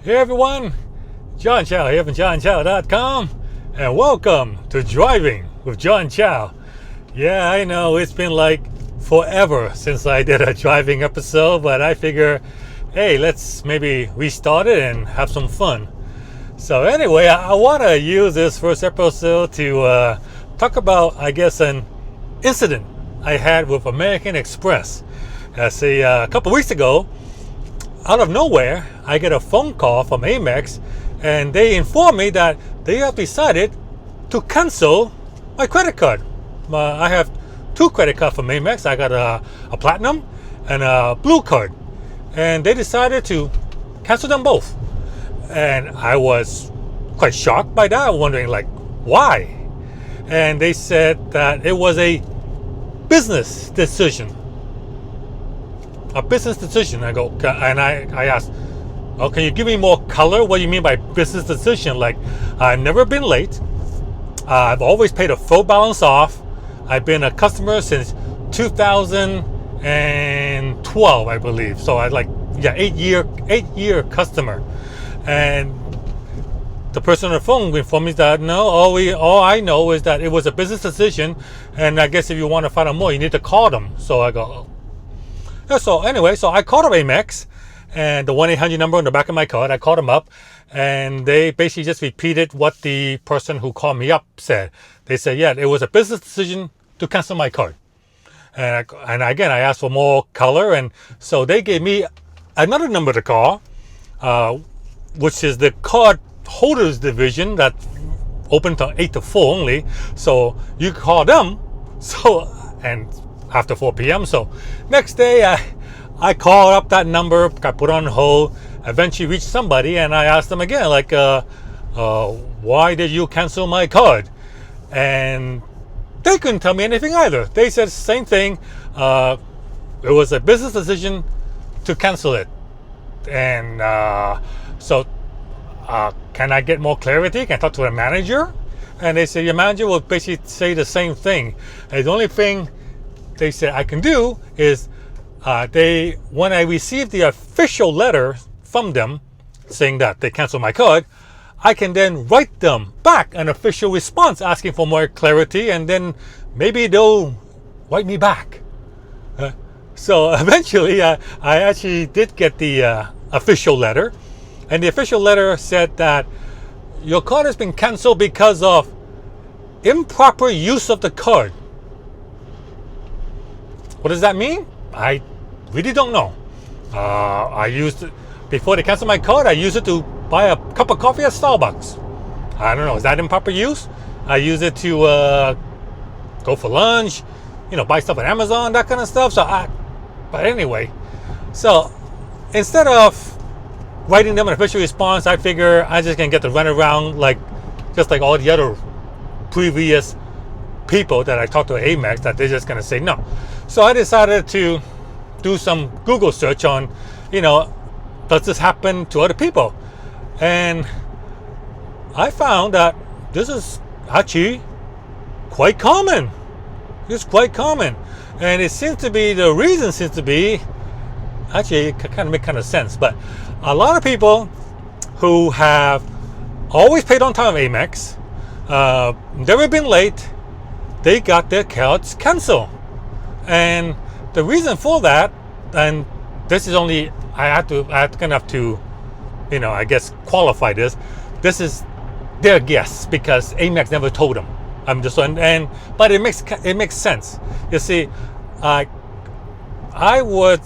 Hey everyone, John Chow here from johnchow.com, and welcome to Driving with John Chow. Yeah, I know it's been like forever since I did a driving episode, but I figure, hey, let's maybe restart it and have some fun. So anyway, I want to use this first episode to talk about, I guess, an incident I had with American Express. A couple weeks ago, out of nowhere, I get a phone call from Amex, and they inform me that they have decided to cancel my credit card. I have two credit cards from Amex. I got a platinum and a blue card, and they decided to cancel them both. And I was quite shocked by that, wondering like, why? And they said that it was a business decision. A business decision. I go, and I asked, oh, can you give me more color? What do you mean by business decision? Like, I've never been late. I've always paid a full balance off. I've been a customer since 2012, I believe. So I 8-year customer. And the person on the phone informed me that no, all I know is that it was a business decision, and I guess if you want to find out more, you need to call them. So I go, oh. So anyway, so I called up Amex, and the 1-800 number on the back of my card. I called them up, and they basically just repeated what the person who called me up said. They said, yeah, it was a business decision to cancel my card. And again, I asked for more color, and so they gave me another number to call, which is the card holders division that open to 8 to 4 only. So you call them. So, and after 4 p.m. So next day, I called up that number, got put on hold, eventually reached somebody, and I asked them again, like, why did you cancel my card? And they couldn't tell me anything either. They said the same thing. It was a business decision to cancel it. And so can I get more clarity? Can I talk to the manager? And they said, your manager will basically say the same thing. And the only thing they said I can do is when I receive the official letter from them saying that they canceled my card, I can then write them back an official response asking for more clarity, and then maybe they'll write me back. So eventually I actually did get the official letter, and the official letter said that your card has been canceled because of improper use of the card. What does that mean? I really don't know. I used it before they canceled my card. I used it to buy a cup of coffee at Starbucks. I don't know. Is that improper use? I use it to go for lunch, buy stuff on Amazon, that kind of stuff. But anyway, so instead of writing them an official response, I figure I just gonna get to run around just like all the other previous people that I talked to at Amex, that they're just gonna say no. So I decided to do some Google search on, does this happen to other people? And I found that this is actually quite common. It's quite common. And the reason seems to be, actually it kind of makes kind of sense, but a lot of people who have always paid on time at Amex, never been late, they got their cards canceled. And the reason for that, and this is only, I have to I guess qualify this. This is their guess because Amex never told them. But it makes sense. You see, I would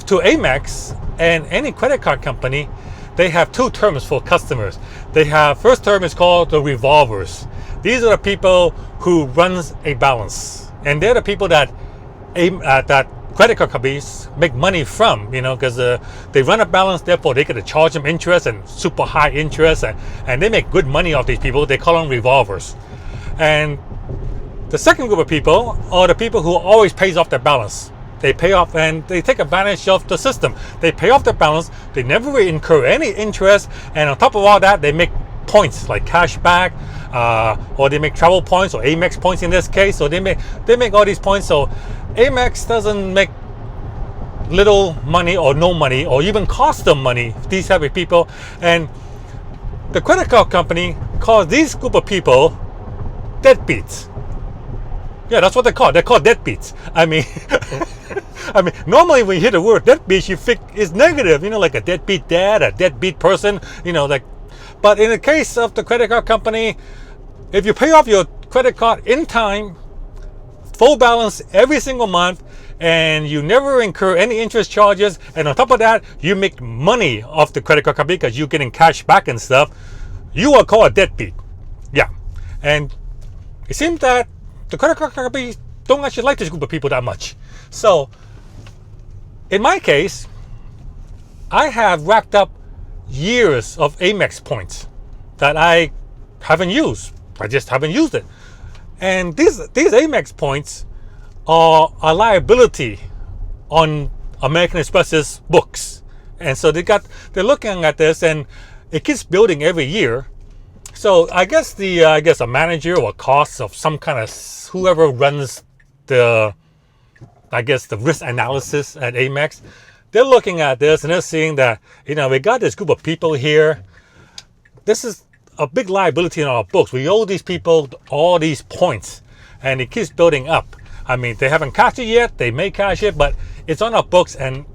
to Amex and any credit card company, they have two terms for customers. First term is called the revolvers. These are the people who runs a balance, and they're the people that credit card companies make money from, because they run a balance, therefore they get to charge them interest and super high interest, and they make good money off these people. They call them revolvers. And the second group of people are the people who always pays off their balance. They pay off and they take advantage of the system. They pay off their balance, they never really incur any interest, and on top of all that, they make points like cash back, or they make travel points, or Amex points in this case. So they make all these points. So Amex doesn't make little money or no money or even cost them money, these type of people. And the credit card company calls these group of people deadbeats. Yeah, that's what they call. They're called deadbeats. I mean, normally when you hear the word deadbeat, you think it's negative. Like a deadbeat dad, a deadbeat person. Like. But in the case of the credit card company, if you pay off your credit card in time, full balance every single month, and you never incur any interest charges, and on top of that, you make money off the credit card company because you're getting cash back and stuff, you are called a deadbeat. Yeah, and it seems that the credit card companies don't actually like this group of people that much. So, in my case, I have racked up years of Amex points that I haven't used. I just haven't used it. And these Amex points are a liability on American Express's books. And so they're looking at this, and it keeps building every year. So I guess a manager or cost of some kind of whoever runs the risk analysis at Amex, they're looking at this and they're seeing that, we got this group of people here. This is a big liability in our books. We owe these people all these points, and it keeps building up. I mean, they haven't cashed it yet. They may cash it, but it's on our books, and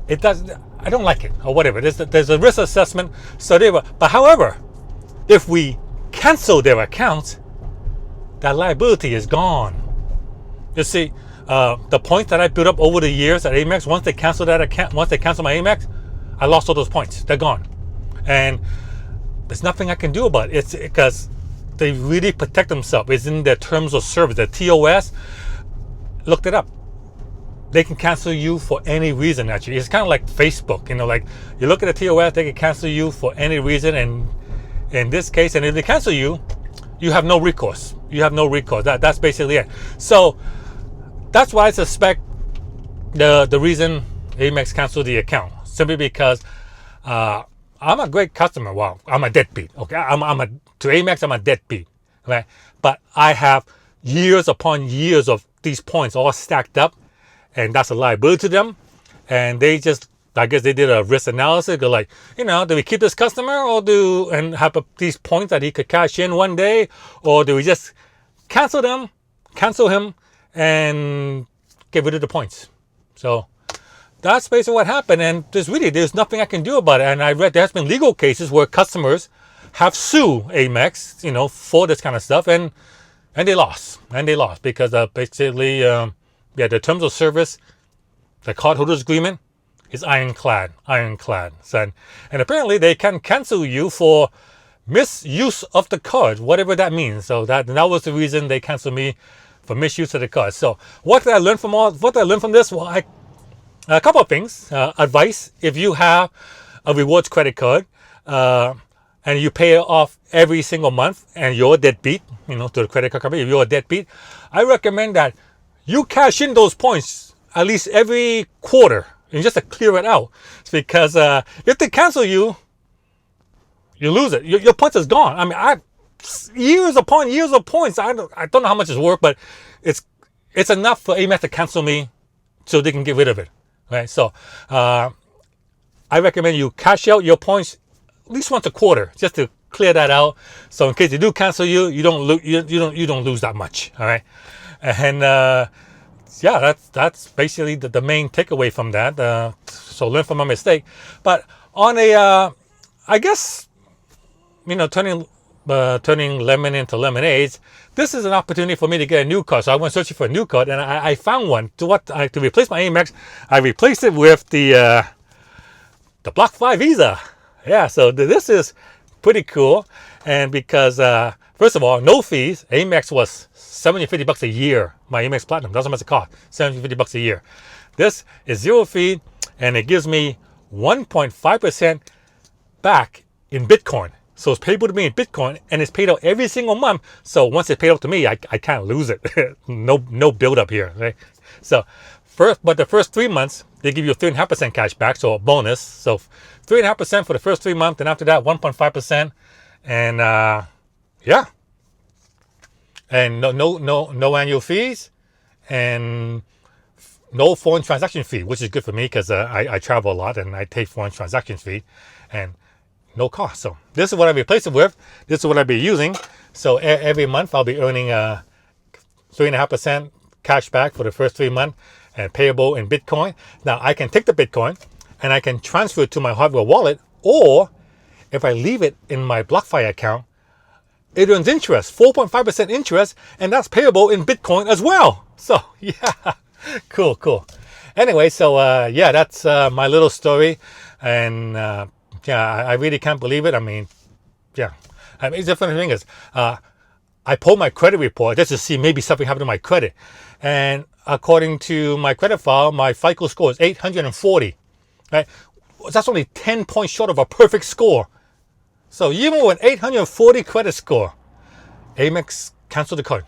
it does. I don't like it, or whatever. There's a risk assessment. But however, if we cancel their accounts, that liability is gone. You see, the points that I built up over the years at Amex, once they cancel that account, once they cancel my Amex, I lost all those points. They're gone, and there's nothing I can do about it. It's because they really protect themselves. It's in their terms of service. The TOS, looked it up. They can cancel you for any reason, actually. It's kind of like Facebook. Like you look at the TOS, they can cancel you for any reason. And in this case, and if they cancel you, you have no recourse. You have no recourse. That's basically it. So that's why I suspect the reason Amex canceled the account, simply because I'm a great customer. Well, I'm a deadbeat. Okay, to Amex, I'm a deadbeat. Okay, but I have years upon years of these points all stacked up, and that's a liability to them. And they just, I guess they did a risk analysis. They're like, do we keep this customer and have these points that he could cash in one day, or do we just cancel him, and get rid of the points? So that's basically what happened, and there's nothing I can do about it. And I read there's been legal cases where customers have sued Amex, for this kind of stuff, and they lost, because basically, the terms of service, the cardholders agreement is ironclad. So, and apparently they can cancel you for misuse of the card, whatever that means. So that was the reason they canceled me, for misuse of the card. So what did I learn from this? Well, a couple of things. Advice: if you have a rewards credit card, and you pay it off every single month, and you're a deadbeat, to the credit card company, if you're a deadbeat, I recommend that you cash in those points at least every quarter, and just to clear it out. It's because if they cancel you, you lose it. Your points is gone. I mean, years upon years of points. I don't know how much it's worth, but it's enough for Amex to cancel me, so they can get rid of it. Right? So I recommend you cash out your points at least once a quarter, just to clear that out. So in case they do cancel you, you don't lose that much. All right, and that's basically the main takeaway from that. So learn from my mistake. But on I guess, turning lemon into lemonades, this is an opportunity for me to get a new card. So I went searching for a new card, and I found one. To replace my Amex, I replaced it with the Block 5 Visa. Yeah, so this is pretty cool. And because first of all, no fees. Amex was $70-50 a year. My Amex Platinum, that's how much it cost. $70-50 a year. This is zero fee, and it gives me 1.5% back in Bitcoin. So it's payable to me in Bitcoin, and it's paid out every single month. So once it's paid out to me, I can't lose it. no build up here. Right? So the first 3 months, they give you a 3.5% cash back, so a bonus. So 3.5% for the first 3 months, and after that, 1.5%. And yeah. And no annual fees. And no foreign transaction fee, which is good for me because I travel a lot and I take foreign transaction fee, and no cost. So this is what I replace it with. This is what I'll be using. So every month I'll be earning 3.5% cash back for the first 3 months, and payable in Bitcoin. Now I can take the Bitcoin and I can transfer it to my hardware wallet, or if I leave it in my BlockFi account, it earns interest, 4.5% interest, and that's payable in Bitcoin as well. So yeah, cool. Anyway, so yeah, that's my little story, and yeah, I really can't believe it. I mean, yeah, I mean, the funny thing is, I pulled my credit report just to see maybe something happened to my credit, and according to my credit file, my FICO score is 840. Right, that's only 10 points short of a perfect score. So even with 840 credit score, Amex canceled the card.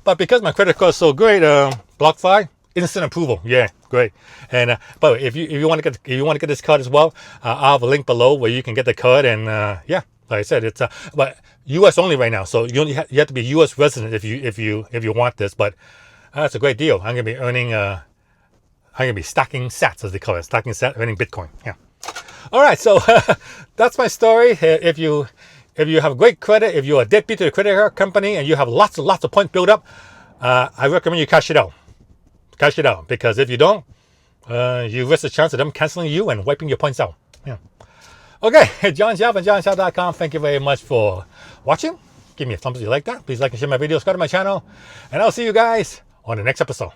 But because my credit score is so great, BlockFi, instant approval. Yeah, great. And but if you want to get this card as well, I'll have a link below where you can get the card. And yeah, like I said, it's but U.S. only right now. So you have to be U.S. resident if you want this. But that's a great deal. I'm gonna be earning. I'm gonna be stacking sats, as they call it, stacking sats, earning Bitcoin. Yeah. All right, so that's my story. If you have great credit, if you're a deadbeat to the credit card company and you have lots of points built up, I recommend you cash it out. Cash it out, because if you don't, you risk the chance of them canceling you and wiping your points out. Yeah. Okay, John Xiao from JohnXiao.com. Thank you very much for watching. Give me a thumbs up if you like that. Please like and share my videos. Subscribe to my channel, and I'll see you guys on the next episode.